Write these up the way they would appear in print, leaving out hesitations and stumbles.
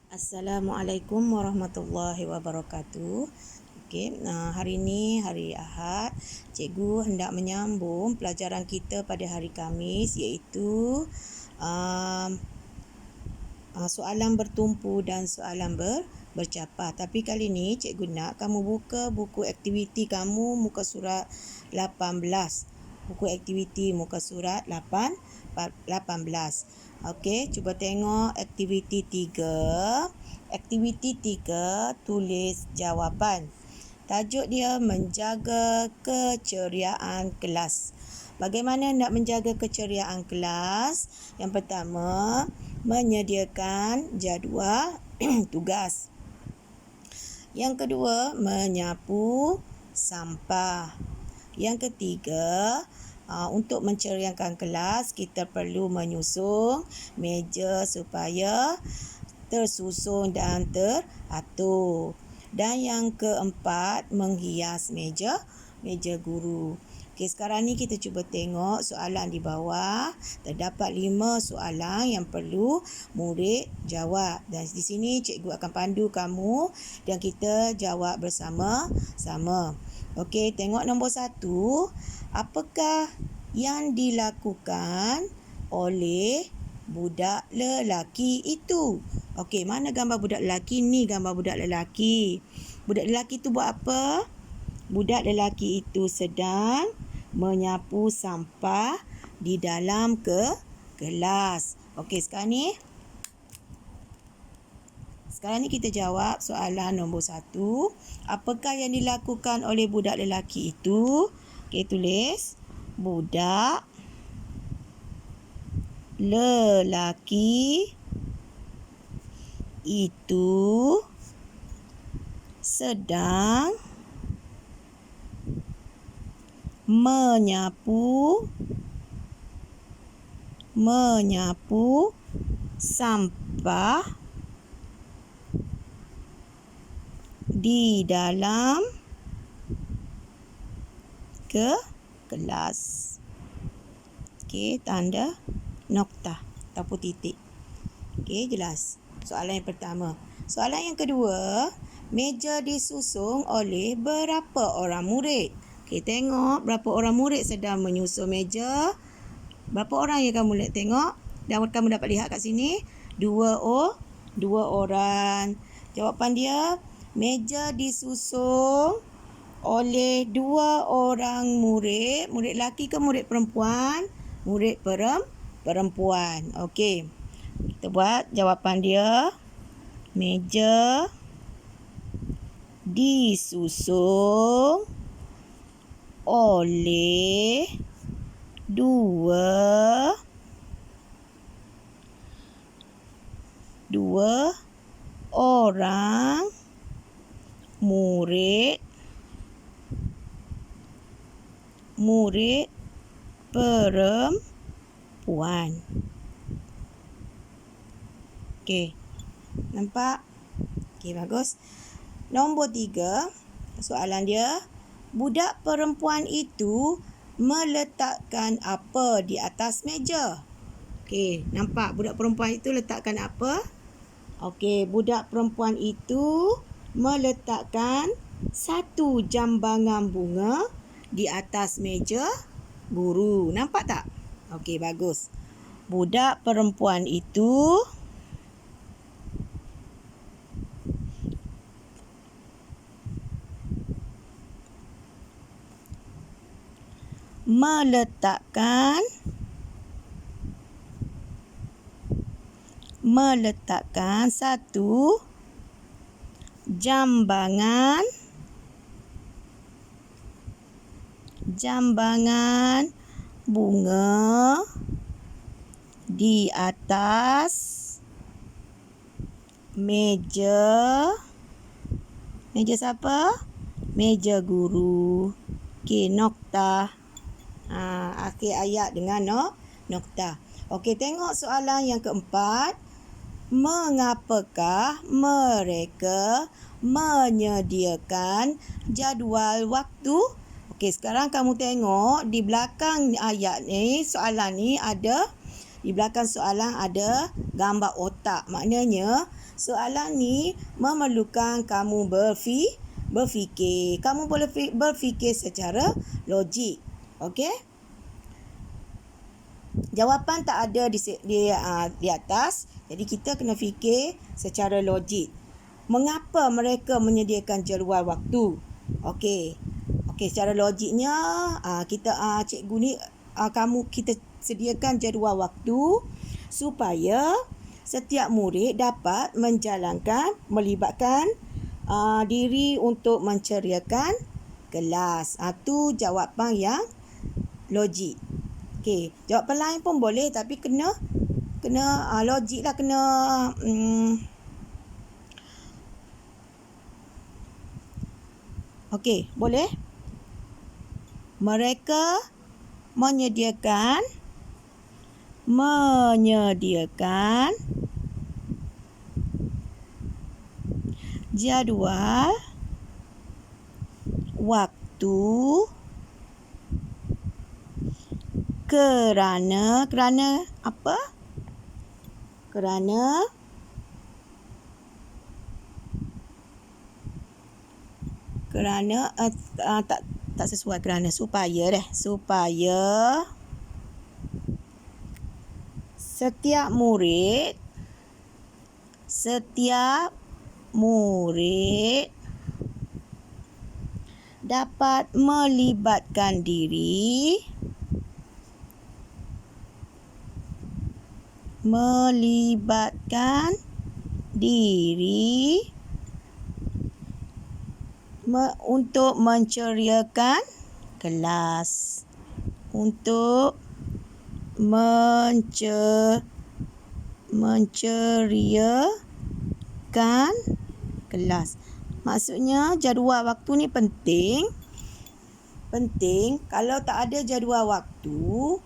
Assalamualaikum warahmatullahi wabarakatuh. Hari ini hari Ahad, cikgu hendak menyambung pelajaran kita pada hari Khamis, iaitu soalan bertumpu dan soalan bercapah. Tapi kali ini cikgu nak kamu buka buku aktiviti kamu muka surat 18. Buku aktiviti muka surat 18. Okey, cuba tengok aktiviti 3. Aktiviti 3, tulis jawapan. Tajuk dia menjaga keceriaan kelas. Bagaimana nak menjaga keceriaan kelas? Yang pertama, menyediakan jadual tugas. Yang kedua, menyapu sampah. Yang ketiga, untuk menceriakan kelas, kita perlu menyusun meja supaya tersusun dan teratur. Dan yang keempat, menghias meja guru. Okey, sekarang ni kita cuba tengok soalan di bawah. Terdapat 5 soalan yang perlu murid jawab. Dan di sini cikgu akan pandu kamu dan kita jawab bersama-sama. Okey, tengok nombor 1. Apakah yang dilakukan oleh budak lelaki itu? Okey, mana gambar budak lelaki? Ni gambar budak lelaki. Budak lelaki itu buat apa? Budak lelaki itu sedang menyapu sampah di dalam kelas. Okey, sekarang ni kita jawab soalan nombor 1. Apakah yang dilakukan oleh budak lelaki itu? Okey, tulis. Budak lelaki itu sedang menyapu sampah di dalam kelas. Okey, tanda noktah ataupun titik. Okey, jelas. Soalan yang pertama. Soalan yang kedua, meja disusun oleh berapa orang murid? Okey, tengok berapa orang murid sedang menyusun meja. Berapa orang yang kamu lihat tengok? Dan kamu dapat lihat kat sini, 2 orang. Jawapan dia, meja disusun oleh 2 orang murid. Murid lelaki ke murid perempuan? Murid perempuan. Okey. Kita buat jawapan dia. Meja disusun oleh 2 orang murid perempuan. Okey. Nampak? Okey, bagus. Nombor 3, soalan dia, budak perempuan itu meletakkan apa di atas meja? Okey, nampak budak perempuan itu letakkan apa? Okey, budak perempuan itu meletakkan 1 jambangan bunga di atas meja guru. Nampak tak? Okey, bagus. Budak perempuan itu meletakkan 1 jambangan bunga di atas meja siapa? Meja guru. Okey, noktah. Akhir ayat dengan noktah. Okey, tengok soalan yang keempat. Mengapakah mereka menyediakan jadual waktu? Okey, sekarang kamu tengok di belakang ayat ni, soalan ni ada Di belakang soalan ada gambar otak. Maknanya soalan ni memerlukan kamu berfikir. Kamu boleh berfikir secara logik. Okey? Jawapan tak ada di atas. Jadi kita kena fikir secara logik. Mengapa mereka menyediakan jadual waktu? Okey, secara logiknya cikgu ni kita sediakan jadual waktu supaya setiap murid dapat melibatkan diri untuk menceriakan kelas. Tu jawapan yang logik. Okey, jawapan lain pun boleh tapi kena logik lah, kena okey, boleh. Mereka menyediakan jadual waktu kerana apa? Kerana tak sesuai supaya setiap murid dapat melibatkan diri untuk menceriakan kelas. Maksudnya jadual waktu ni penting. Kalau tak ada jadual waktu,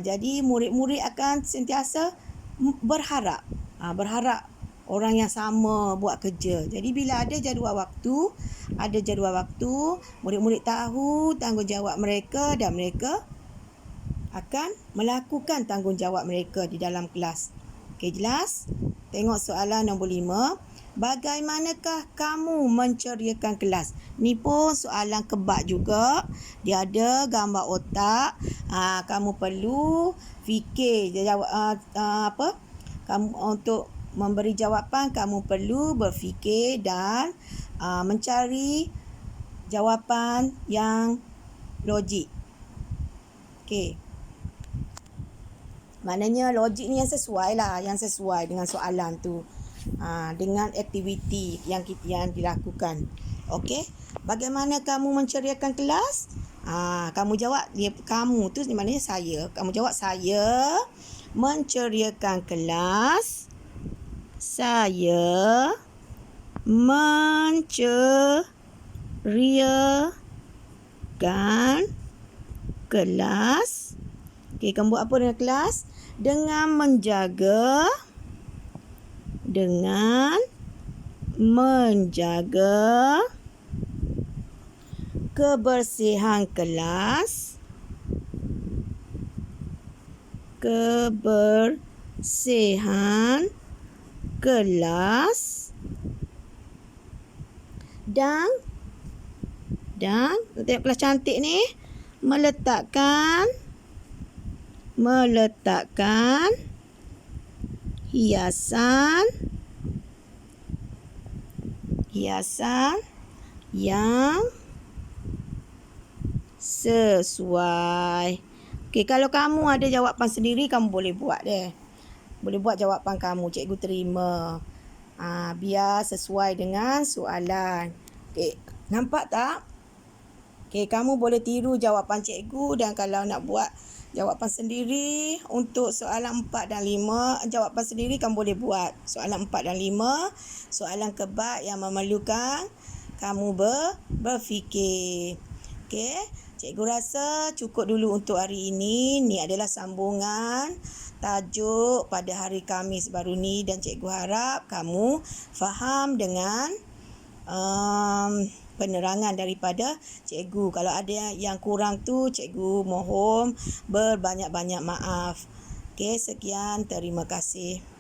jadi murid-murid akan sentiasa berharap orang yang sama buat kerja. Jadi bila ada jadual waktu, murid-murid tahu tanggungjawab mereka dan mereka akan melakukan tanggungjawab mereka di dalam kelas. Okey, jelas? Tengok soalan nombor 5. Bagaimanakah kamu menceriakan kelas? Ni pun soalan kebak juga. Dia ada gambar otak. Kamu perlu fikir kamu untuk memberi jawapan, kamu perlu berfikir dan mencari jawapan yang logik. Okey. Maknanya logik ni yang sesuai dengan soalan tu. Dengan aktiviti yang dilakukan. Okey. Bagaimana kamu menceriakan kelas? Kamu jawab, kamu tu maknanya saya. Kamu jawab, saya menceriakan kelas. Saya menceriakan kelas. Okey, kamu buat apa dengan kelas? Dengan menjaga kebersihan kelas. Dan tengok kelas cantik ni, meletakkan hiasan yang sesuai. Okey, kalau kamu ada jawapan sendiri, kamu boleh buat deh. Boleh buat jawapan kamu, cikgu terima. Biar sesuai dengan soalan. Okey, nampak tak? Okey, kamu boleh tiru jawapan cikgu, dan kalau nak buat jawapan sendiri untuk soalan 4 dan 5, jawapan sendiri kamu boleh buat. Soalan 4 dan 5, soalan kebak yang memerlukan kamu berfikir. Okey, cikgu rasa cukup dulu untuk hari ini. Ni adalah sambungan tajuk pada hari Khamis baru ni, dan cikgu harap kamu faham dengan penerangan daripada cikgu. Kalau ada yang kurang tu, cikgu mohon berbanyak-banyak maaf. Okey, sekian. Terima kasih.